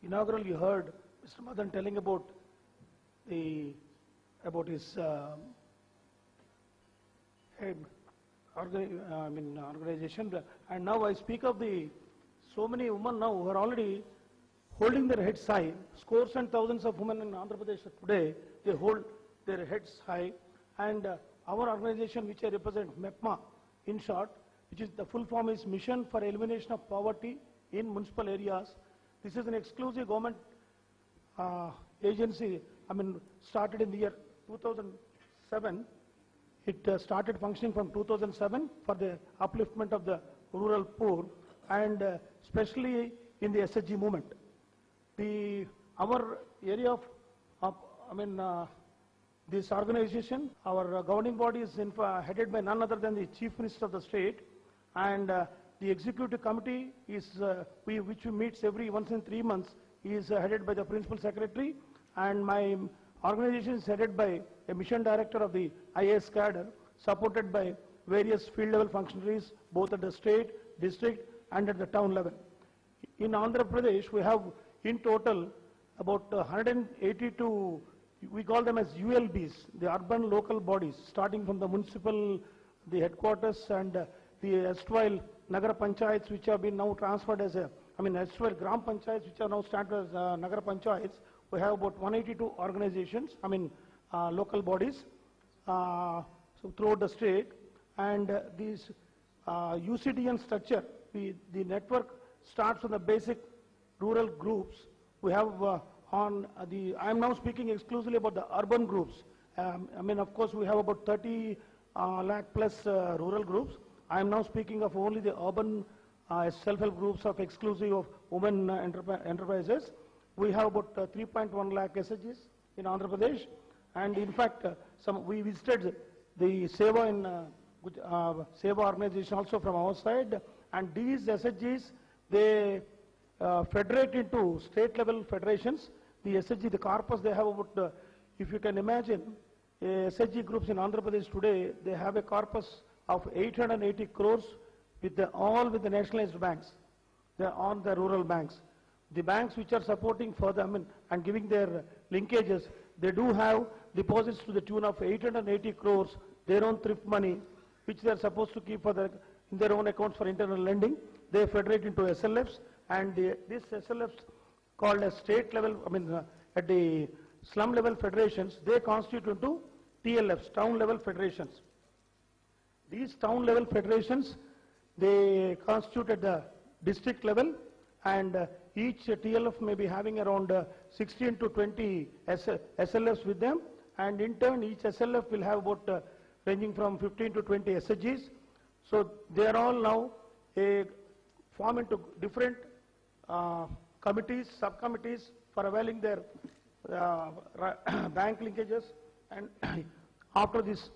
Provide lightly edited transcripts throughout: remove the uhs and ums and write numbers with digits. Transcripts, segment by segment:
inaugural, you heard Mr. Madan telling about his organization, and now I speak of the so many women now who are already holding their heads high. Scores and thousands of women in Andhra Pradesh today, they hold their heads high, and our organization, which I represent, MEPMA, in short, which is the full form is Mission for Elimination of Poverty in Municipal Areas. This is an exclusive government agency, started in the year 2007. It started functioning from 2007 for the upliftment of the rural poor, and especially in the SHG movement. Our area of this organization, our governing body is headed by none other than the Chief Minister of the state, and the executive committee is which meets every once in 3 months is headed by the Principal Secretary, and my organization is headed by a mission director of the IAS cadre, supported by various field level functionaries both at the state, district and at the town level. In Andhra Pradesh, we have in total about 182, we call them as ULBs, the urban local bodies, starting from the municipal, the headquarters, and the erstwhile Nagara Panchayats, which have been now transferred as erstwhile Gram Panchayats, which are now standard as Nagara Panchayats. We have about 182 organizations, local bodies, so throughout the state, and these UCDN structure, the network starts from the basic rural groups. We have I am now speaking exclusively about the urban groups. Of course, we have about 30 lakh plus rural groups. I am now speaking of only the urban self-help groups of exclusive of women enterprises. We have about 3.1 lakh SHGs in Andhra Pradesh, and in fact, we visited the Seva organization also from our side, and these SHGs, they federate into state level federations. The SHG, the corpus, they have about, if you can imagine, SHG groups in Andhra Pradesh today, they have a corpus of 880 crores all with the nationalized banks. They are on the rural banks. The banks which are supporting for them and giving their linkages, they do have deposits to the tune of 880 crores, their own thrift money, which they are supposed to keep in their own accounts for internal lending. They federate into SLFs, and these SLFs called as state level, at the slum level federations, they constitute into TLFs, town level federations. These town level federations, they constitute at the district level, and each TLF may be having around 16 to 20 SLFs with them, and in turn each SLF will have about ranging from 15 to 20 SHGs. So they are all now form into different committees, subcommittees for availing their bank linkages, and after this,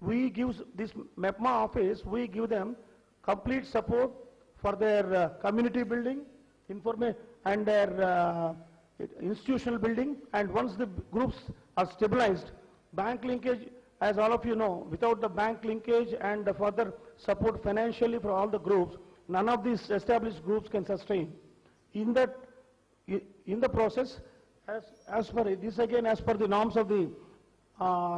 we give this MEPMA office, we give them complete support for their community building, and their institutional building, and once the groups are stabilized, bank linkage, as all of you know, without the bank linkage and the further support financially for all the groups, none of these established groups can sustain. In the process, as per the norms of the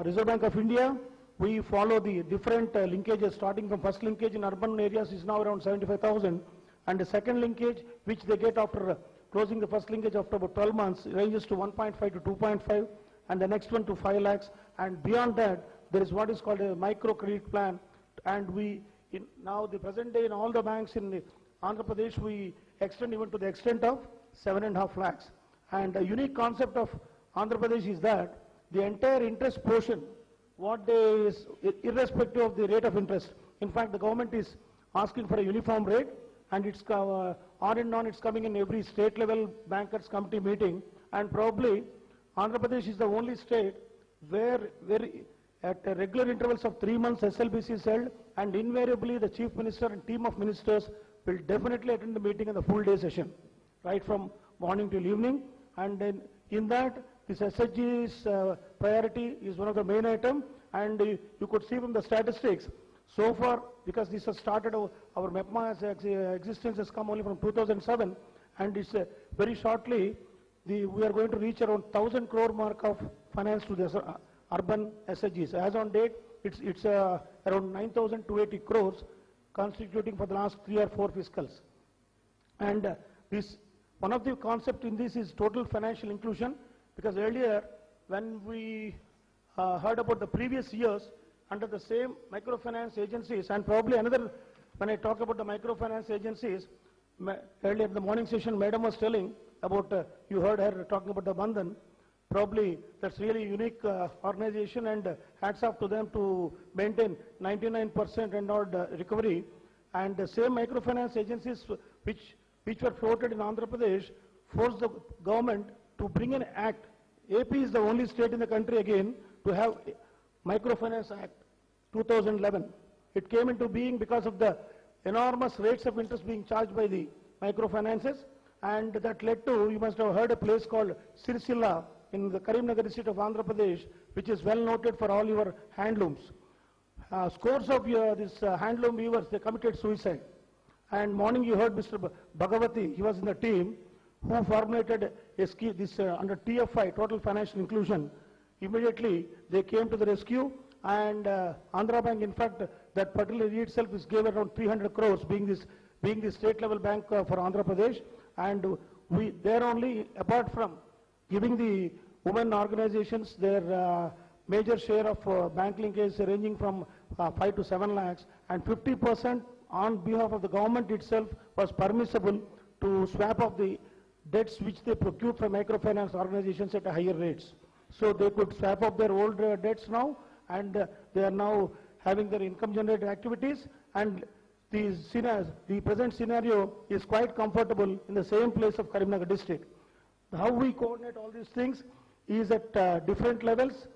Reserve Bank of India, we follow the different linkages, starting from first linkage in urban areas is now around 75,000, and the second linkage, which they get after closing the first linkage after about 12 months, ranges to 1.5 to 2.5, and the next one to 5 lakhs, and beyond that, there is what is called a micro credit plan, and now the present day in all the banks in Andhra Pradesh, we extend even to the extent of 7.5 lakhs. And the unique concept of Andhra Pradesh is that the entire interest portion, what they is irrespective of the rate of interest. In fact, the government is asking for a uniform rate, and it's on and on, it's coming in every state level bankers committee meeting, and probably Andhra Pradesh is the only state where at regular intervals of 3 months SLBC is held, and invariably the Chief Minister and team of ministers will definitely attend the meeting in the full day session, right from morning till evening, and then in that this SHG's priority is one of the main item, and you could see from the statistics, so far, because this has started, our MEPMA's existence has come only from 2007, and it's very shortly, we are going to reach around 1,000 crore mark of finance to the urban SHGs. As on date, it's around 9,280 crores, constituting for the last 3 or 4 fiscals. And this one of the concept in this is total financial inclusion, because earlier when we heard about the previous years under the same microfinance agencies, and probably another, when I talk about the microfinance agencies, earlier in the morning session, Madam was telling about, you heard her talking about the Bandhan. Probably that's really unique organization, and hats off to them to maintain 99% and odd recovery. And the same microfinance agencies which were floated in Andhra Pradesh forced the government to bring an act. AP is the only state in the country again to have Microfinance Act 2011. It came into being because of the enormous rates of interest being charged by the microfinances, and that led to, you must have heard a place called Sirsilla in the Karimnagar district of Andhra Pradesh, which is well noted for all your handlooms. Scores of these handloom weavers, they committed suicide. And morning you heard Mr. Bhagavati, he was in the team who formulated a scheme, this under TFI, Total Financial Inclusion. Immediately they came to the rescue, and Andhra Bank, in fact, that particular itself is gave around 300 crores, being the state level bank for Andhra Pradesh. And we there only, apart from giving the women organizations their major share of bank linkage ranging from 5 to 7 lakhs, and 50% on behalf of the government itself was permissible to swap off the debts which they procured from microfinance organizations at higher rates. So they could swap off their old debts now, and they are now having their income generated activities, and the present scenario is quite comfortable in the same place of Karimnagar district. How we coordinate all these things is at different levels,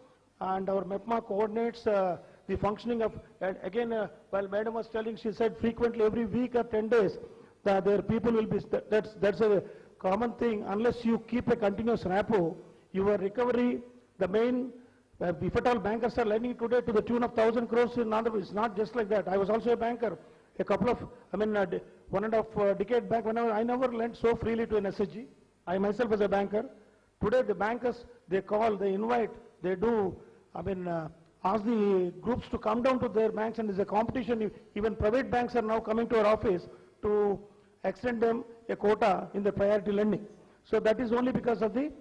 and our MEPMA coordinates the functioning of, and again, while Madam was telling, she said frequently every week or 10 days, their people will be, that's a common thing. Unless you keep a continuous repo, your recovery, the main, if at all bankers are lending today to the tune of 1,000 crores in Andhra Pradesh, it's not just like that. I was also a banker, a couple of, 1.5 decade back, I never lent so freely to an SHG. I myself was a banker. Today the bankers, they call, they invite, they do, ask the groups to come down to their banks, and there's a competition. Even private banks are now coming to our office to extend them a quota in the priority lending. So that is only because of the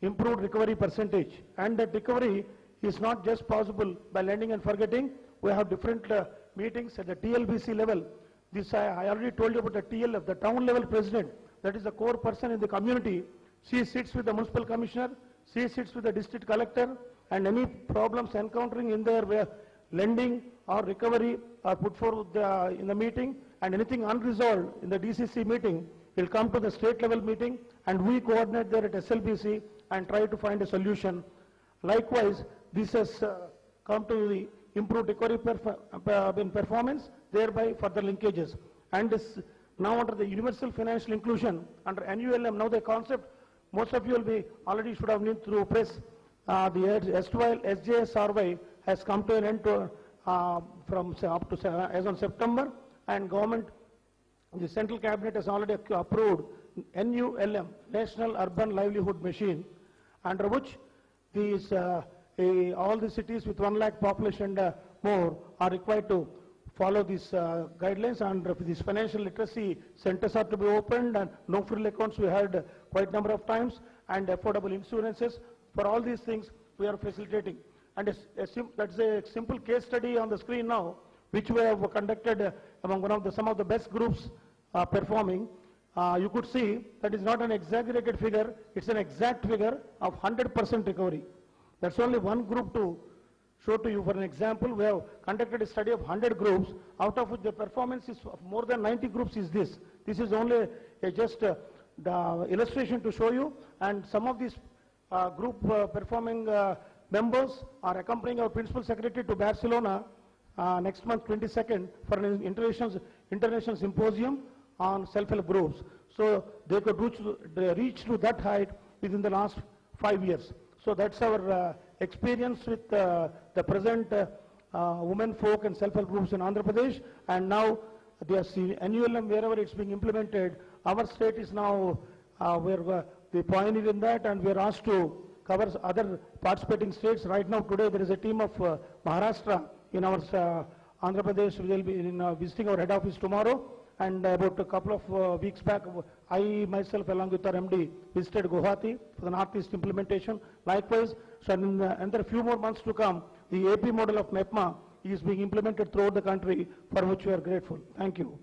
improved recovery percentage. And that recovery is not just possible by lending and forgetting. We have different meetings at the TLBC level. This I already told you about the TLF, the town level president. That is the core person in the community. She sits with the municipal commissioner, she sits with the district collector, and any problems encountering in their lending or recovery are put forward in the meeting, and anything unresolved in the DCC meeting will come to the state level meeting, and we coordinate there at SLBC and try to find a solution. Likewise, this has come to the improved recovery performance, thereby further linkages. And this, now under the universal financial inclusion, under NULM, now the concept, most of you will be already should have known through press, the erstwhile SJSRY has come to an end to, from up to as on September, and government, the central cabinet has already approved NULM, National Urban Livelihood Machine, under which these all the cities with 1 lakh population and more are required to follow these guidelines, and these financial literacy centers are to be opened, and no frill accounts we heard quite a number of times, and affordable insurances. For all these things we are facilitating. And that's a simple case study on the screen now, which we have conducted among some of the best groups performing. You could see that is not an exaggerated figure, it's an exact figure of 100% recovery. That's only one group to show to you. For an example, we have conducted a study of 100 groups, out of which the performance is of more than 90 groups is this. This is only just the illustration to show you, and some of these group performing members are accompanying our principal secretary to Barcelona next month 22nd for an international symposium on self-help groups. So they could reach to that height within the last 5 years. So that's our experience with the present women folk and self-help groups in Andhra Pradesh, and now the NULM, wherever it's being implemented, our state is now, we're the pioneer in that, and we are asked to cover other participating states. Right now, today, there is a team of Maharashtra in our Andhra Pradesh. We will be visiting our head office tomorrow. And about a couple of weeks back, I myself, along with our MD, visited Guwahati for the Northeast implementation. Likewise, so in another few more months to come, the AP model of MEPMA is being implemented throughout the country, for which we are grateful. Thank you.